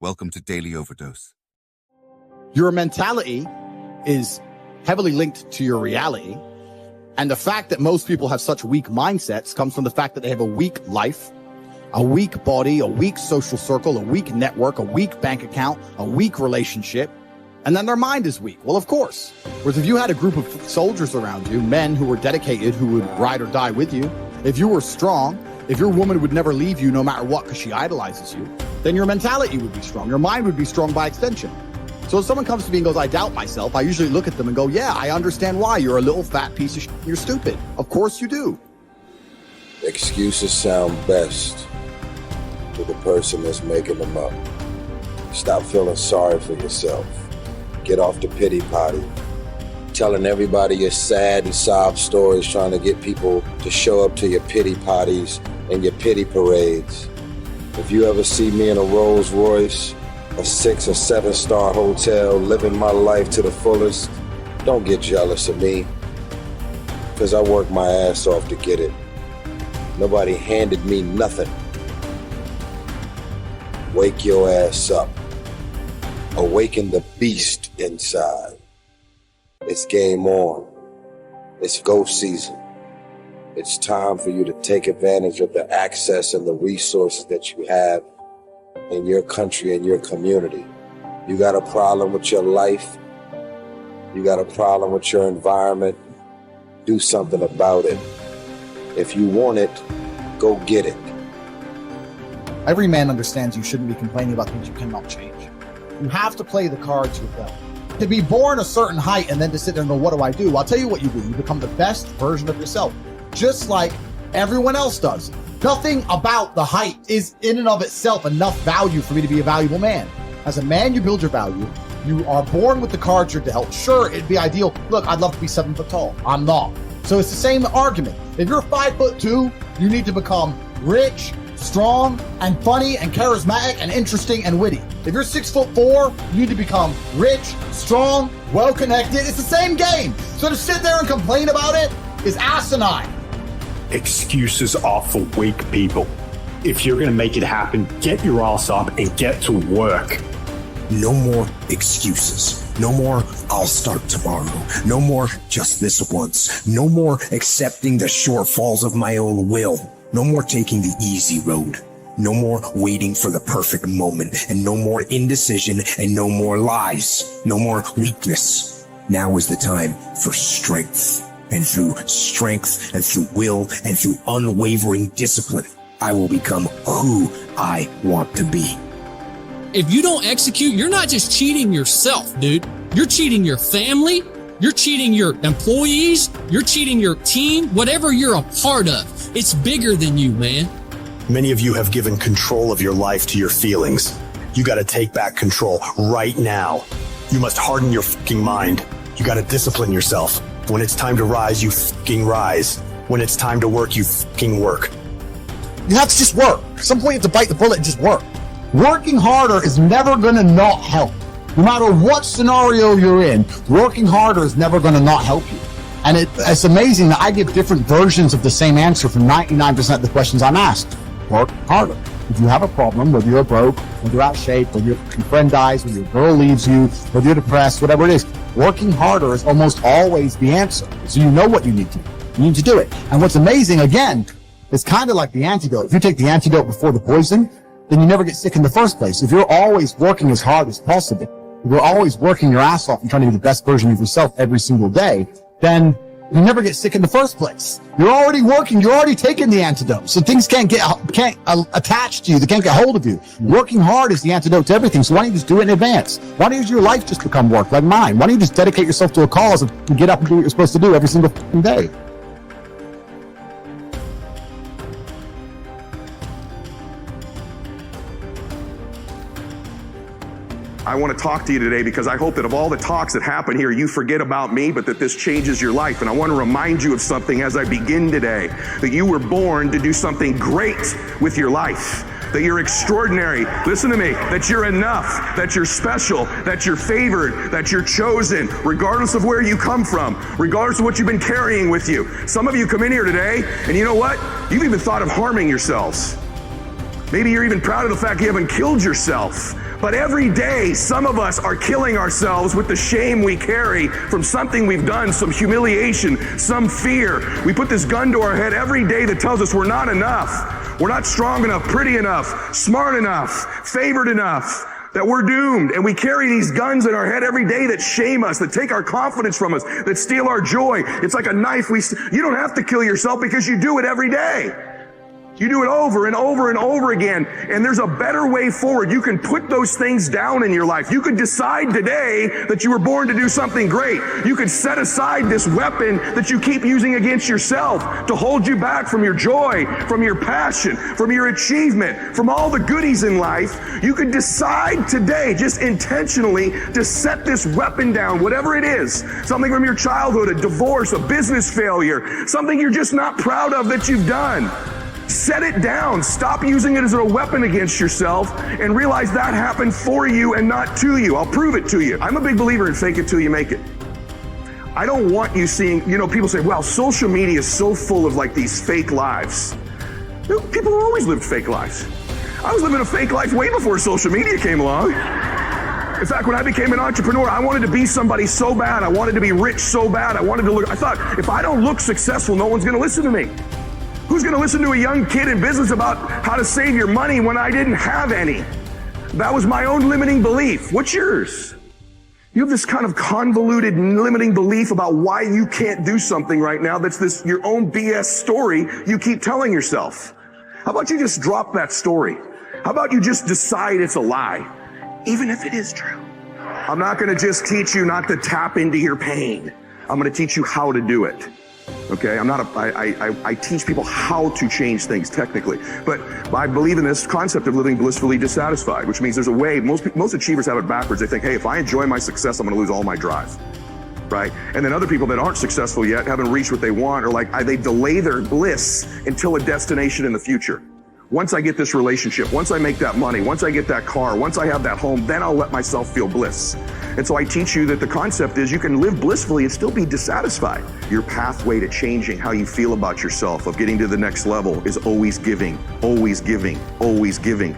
Welcome to Daily Overdose. Your mentality is heavily linked to your reality. And the fact that most people have such weak mindsets comes from the fact that they have a weak life, a weak body, a weak social circle, a weak network, a weak bank account, a weak relationship, and then their mind is weak. Well, of course. Whereas if you had a group of soldiers around you, men who were dedicated, who would ride or die with you, if you were strong, if your woman would never leave you no matter what because she idolizes you, then your mentality would be strong. Your mind would be strong by extension. So if someone comes to me and goes, I doubt myself, I usually look at them and go, yeah, I understand why. You're a little fat piece of shit. You're stupid. Of course you do. Excuses sound best to the person that's making them up. Stop feeling sorry for yourself. Get off the pity potty. Telling everybody your sad and sob stories, trying to get people to show up to your pity potties and your pity parades. If you ever see me in a Rolls Royce, a 6 or 7 star hotel, living my life to the fullest, don't get jealous of me, because I worked my ass off to get it. Nobody handed me nothing. Wake your ass up. Awaken the beast inside. It's game on. It's go season. It's time for you to take advantage of the access and the resources that you have in your country and your community. You got a problem with your life. You got a problem with your environment. Do something about it. If you want it, go get it. Every man understands you shouldn't be complaining about things you cannot change. You have to play the cards you're dealt. To be born a certain height and then to sit there and go, what do I do? I'll tell you what you do. You become the best version of yourself, just like everyone else does. Nothing about the height is in and of itself enough value for me to be a valuable man. As a man, you build your value. You are born with the cards you're dealt. Sure, it'd be ideal. Look, I'd love to be 7 foot tall. I'm not. So it's the same argument. If you're 5'2", you need to become rich, strong, and funny, and charismatic, and interesting, and witty. If you're 6'4", you need to become rich, strong, well-connected. It's the same game. So to sit there and complain about it is asinine. Excuses are for weak people. If you're going to make it happen, get your ass up and get to work. No more excuses. No more, I'll start tomorrow. No more, just this once. No more accepting the shortfalls of my own will. No more taking the easy road. No more waiting for the perfect moment. And no more indecision and no more lies. No more weakness. Now is the time for strength. And through strength and through will and through unwavering discipline, I will become who I want to be. If you don't execute, you're not just cheating yourself, dude. You're cheating your family. You're cheating your employees. You're cheating your team, whatever you're a part of. It's bigger than you, man. Many of you have given control of your life to your feelings. You got to take back control right now. You must harden your fucking mind. You got to discipline yourself. When it's time to rise, you fucking rise. When it's time to work, you fucking work. You have to just work. At some point you have to bite the bullet and just work. Working harder is never going to not help. No matter what scenario you're in, working harder is never going to not help you. And it's amazing that I give different versions of the same answer for 99% of the questions I'm asked. Work harder. If you have a problem, whether you're broke, whether you're out of shape, whether your friend dies, whether your girl leaves you, whether you're depressed, whatever it is, working harder is almost always the answer. So you know what you need to do. You need to do it. And what's amazing, again, it's kind of like the antidote. If you take the antidote before the poison, then you never get sick in the first place. If you're always working as hard as possible, if you're always working your ass off and trying to be the best version of yourself every single day, then you never get sick in the first place. You're already working. You're already taking the antidote. So things can't attach to you. They can't get hold of you. Working hard is the antidote to everything. So why don't you just do it in advance? Why don't your life just become work like mine? Why don't you just dedicate yourself to a cause and get up and do what you're supposed to do every single day? I want to talk to you today because I hope that of all the talks that happen here, you forget about me, but that this changes your life. And I want to remind you of something as I begin today, that you were born to do something great with your life, that you're extraordinary. Listen to me, that you're enough, that you're special, that you're favored, that you're chosen, regardless of where you come from, regardless of what you've been carrying with you. Some of you come in here today, and you know what? You've even thought of harming yourselves. Maybe you're even proud of the fact you haven't killed yourself. But every day, some of us are killing ourselves with the shame we carry from something we've done, some humiliation, some fear. We put this gun to our head every day that tells us we're not enough. We're not strong enough, pretty enough, smart enough, favored enough, that we're doomed. And we carry these guns in our head every day that shame us, that take our confidence from us, that steal our joy. It's like a knife. You don't have to kill yourself because you do it every day. You do it over and over and over again. And there's a better way forward. You can put those things down in your life. You could decide today that you were born to do something great. You could set aside this weapon that you keep using against yourself to hold you back from your joy, from your passion, from your achievement, from all the goodies in life. You could decide today, just intentionally, to set this weapon down, whatever it is. Something from your childhood, a divorce, a business failure, something you're just not proud of that you've done. Set it down. Stop using it as a weapon against yourself and realize that happened for you and not to you. I'll prove it to you. I'm a big believer in fake it till you make it. I don't want you seeing, people say, well, social media is so full of like these fake lives. People have always lived fake lives. I was living a fake life way before social media came along. In fact, when I became an entrepreneur, I wanted to be somebody so bad. I wanted to be rich so bad. I thought, if I don't look successful, no one's going to listen to me. Who's going to listen to a young kid in business about how to save your money when I didn't have any? That was my own limiting belief. What's yours? You have this kind of convoluted limiting belief about why you can't do something right now. That's your own BS story you keep telling yourself. How about you just drop that story? How about you just decide it's a lie, even if it is true? I'm not going to just teach you not to tap into your pain. I'm going to teach you how to do it. Okay, I teach people how to change things technically, but I believe in this concept of living blissfully dissatisfied, which means there's a way. Most achievers have it backwards. They think, hey, if I enjoy my success, I'm going to lose all my drive, right? And then other people that aren't successful yet, haven't reached what they want, or they delay their bliss until a destination in the future. Once I get this relationship, once I make that money, once I get that car, once I have that home, then I'll let myself feel bliss. And so I teach you that the concept is you can live blissfully and still be dissatisfied. Your pathway to changing how you feel about yourself, of getting to the next level, is always giving, always giving, always giving.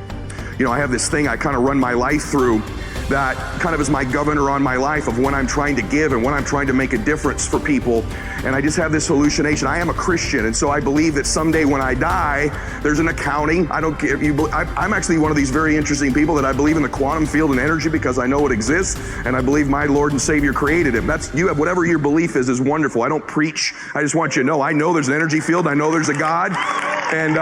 I have this thing I kind of run my life through that kind of is my governor on my life of when I'm trying to give and when I'm trying to make a difference for people. And I just have this hallucination. I am a Christian, and so I believe that someday when I die, there's an accounting. I don't care if you. I'm actually one of these very interesting people that I believe in the quantum field and energy because I know it exists, and I believe my Lord and Savior created it. You have whatever your belief is wonderful. I don't preach. I just want you to know I know there's an energy field. I know there's a God, and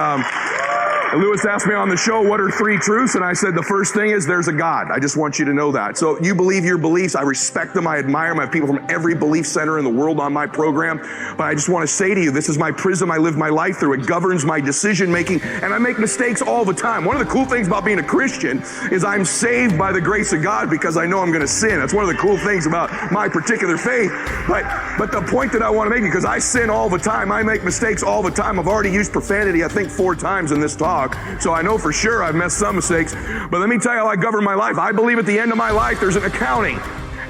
Lewis asked me on the show, what are 3 truths? And I said, the first thing is there's a God. I just want you to know that. So you believe your beliefs. I respect them. I admire them. I have people from every belief center in the world on my program. But I just want to say to you, this is my prism. I live my life through. It governs my decision making. And I make mistakes all the time. One of the cool things about being a Christian is I'm saved by the grace of God because I know I'm going to sin. That's one of the cool things about my particular faith. But the point that I want to make, because I sin all the time. I make mistakes all the time. I've already used profanity, I think, 4 times in this talk. So I know for sure I've made some mistakes, but let me tell you how I govern my life. I believe at the end of my life there's an accounting,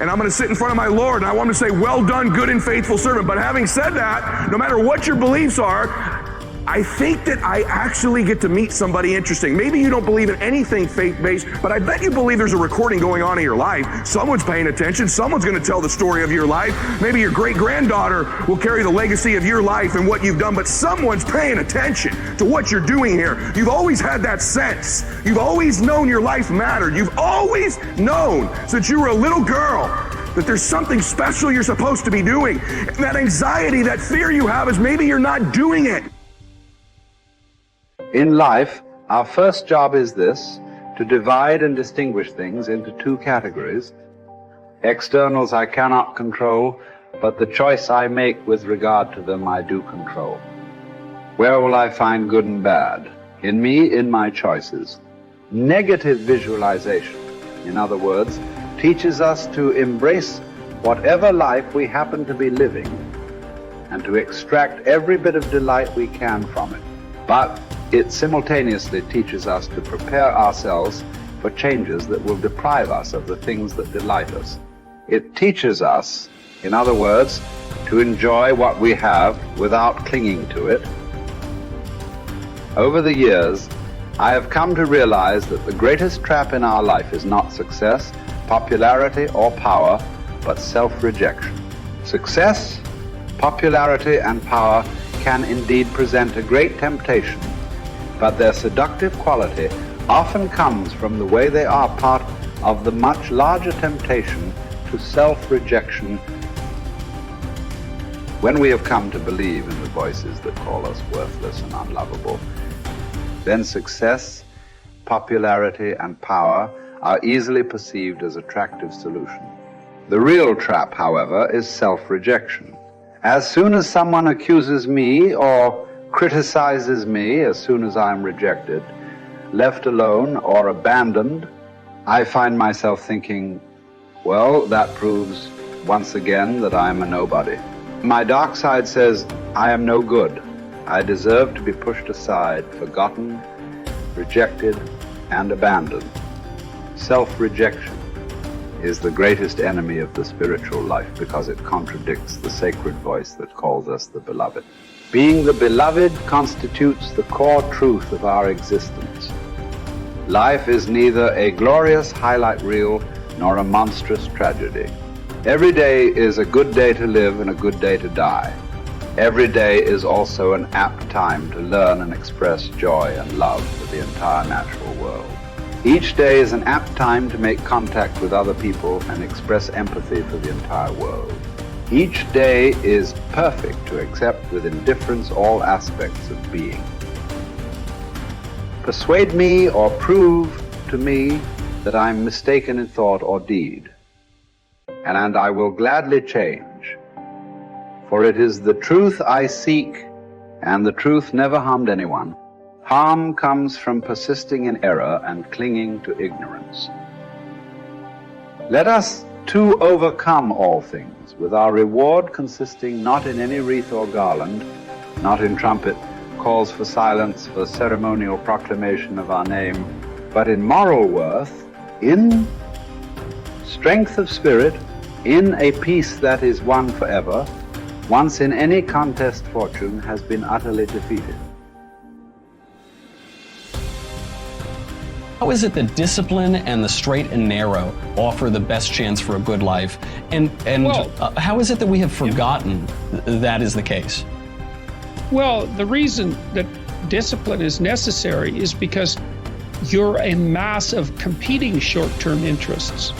and I'm going to sit in front of my Lord, and I want him to say, well done, good and faithful servant. But having said that, no matter what your beliefs are, I think that I actually get to meet somebody interesting. Maybe you don't believe in anything faith-based, but I bet you believe there's a recording going on in your life. Someone's paying attention. Someone's going to tell the story of your life. Maybe your great-granddaughter will carry the legacy of your life and what you've done, but someone's paying attention to what you're doing here. You've always had that sense. You've always known your life mattered. You've always known since you were a little girl that there's something special you're supposed to be doing. And that anxiety, that fear you have is maybe you're not doing it. In life, our first job is this: to divide and distinguish things into 2 categories. Externals I cannot control, but the choice I make with regard to them I do control. Where will I find good and bad? In me, in my choices. Negative visualization, in other words, teaches us to embrace whatever life we happen to be living and to extract every bit of delight we can from it. But it simultaneously teaches us to prepare ourselves for changes that will deprive us of the things that delight us. It teaches us, in other words, to enjoy what we have without clinging to it. Over the years, I have come to realize that the greatest trap in our life is not success, popularity, or power, but self-rejection. Success, popularity, and power can indeed present a great temptation, but their seductive quality often comes from the way they are part of the much larger temptation to self-rejection. When we have come to believe in the voices that call us worthless and unlovable, then success, popularity, and power are easily perceived as attractive solutions. The real trap, however, is self-rejection. As soon as someone accuses me or criticizes me, as soon as I am rejected, left alone, or abandoned, I find myself thinking, well, that proves once again that I am a nobody. My dark side says, I am no good. I deserve to be pushed aside, forgotten, rejected, and abandoned. Self-rejection is the greatest enemy of the spiritual life because it contradicts the sacred voice that calls us the beloved. Being the beloved constitutes the core truth of our existence. Life is neither a glorious highlight reel nor a monstrous tragedy. Every day is a good day to live and a good day to die. Every day is also an apt time to learn and express joy and love for the entire natural world. Each day is an apt time to make contact with other people and express empathy for the entire world. Each day is perfect to accept with indifference all aspects of being. Persuade me or prove to me that I am mistaken in thought or deed, and I will gladly change. For it is the truth I seek, and the truth never harmed anyone. Harm comes from persisting in error and clinging to ignorance. Let us too overcome all things, with our reward consisting not in any wreath or garland, not in trumpet, calls for silence, for ceremonial proclamation of our name, but in moral worth, in strength of spirit, in a peace that is won forever, once in any contest fortune has been utterly defeated. How is it that discipline and the straight and narrow offer the best chance for a good life? And how is it that we have forgotten that is the case? Well, the reason that discipline is necessary is because you're a mass of competing short-term interests.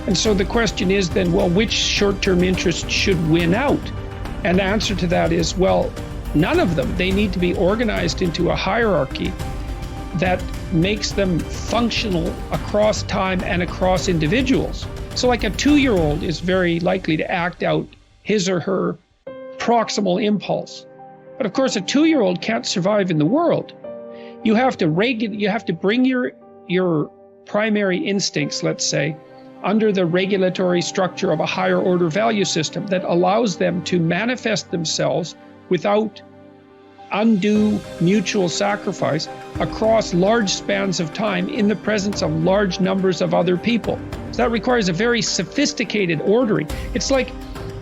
And so the question is then, well, which short-term interest should win out? And the answer to that is, well, none of them. They need to be organized into a hierarchy that makes them functional across time and across individuals. So like a 2-year-old is very likely to act out his or her proximal impulse. But of course, a 2-year-old can't survive in the world. You have to bring your primary instincts, let's say, under the regulatory structure of a higher order value system that allows them to manifest themselves without undue mutual sacrifice across large spans of time in the presence of large numbers of other people. So that requires a very sophisticated ordering. It's like,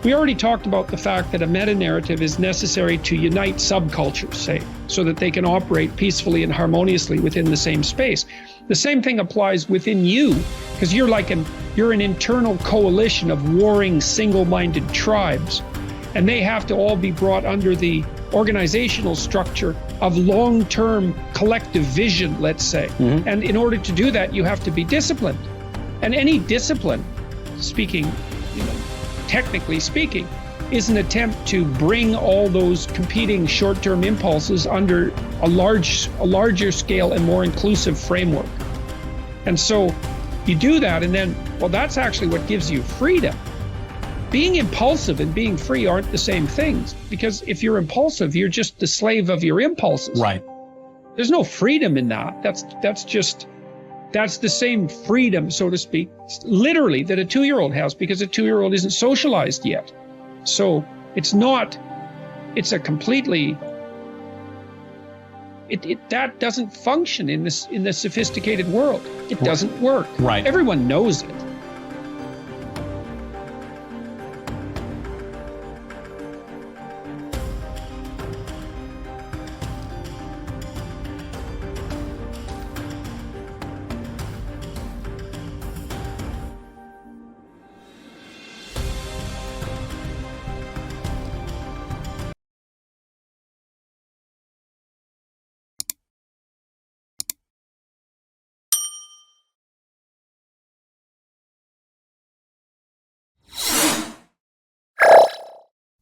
we already talked about the fact that a meta-narrative is necessary to unite subcultures, say, so that they can operate peacefully and harmoniously within the same space. The same thing applies within you, because you're an internal coalition of warring single-minded tribes, and they have to all be brought under the organizational structure of long-term collective vision, let's say. Mm-hmm. And in order to do that, you have to be disciplined. And any discipline, technically speaking, is an attempt to bring all those competing short-term impulses under a larger scale and more inclusive framework. And so you do that, and then, well, that's actually what gives you freedom. Being impulsive and being free aren't the same things, because if you're impulsive, you're just the slave of your impulses. Right. There's no freedom in that. That's the same freedom, so to speak, literally, that a 2-year-old has, because a 2-year-old isn't socialized yet. So it's a completely, that doesn't function in the sophisticated world. It doesn't work. Right. Everyone knows it.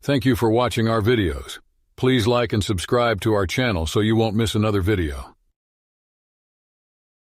Thank you for watching our videos. Please like and subscribe to our channel so you won't miss another video.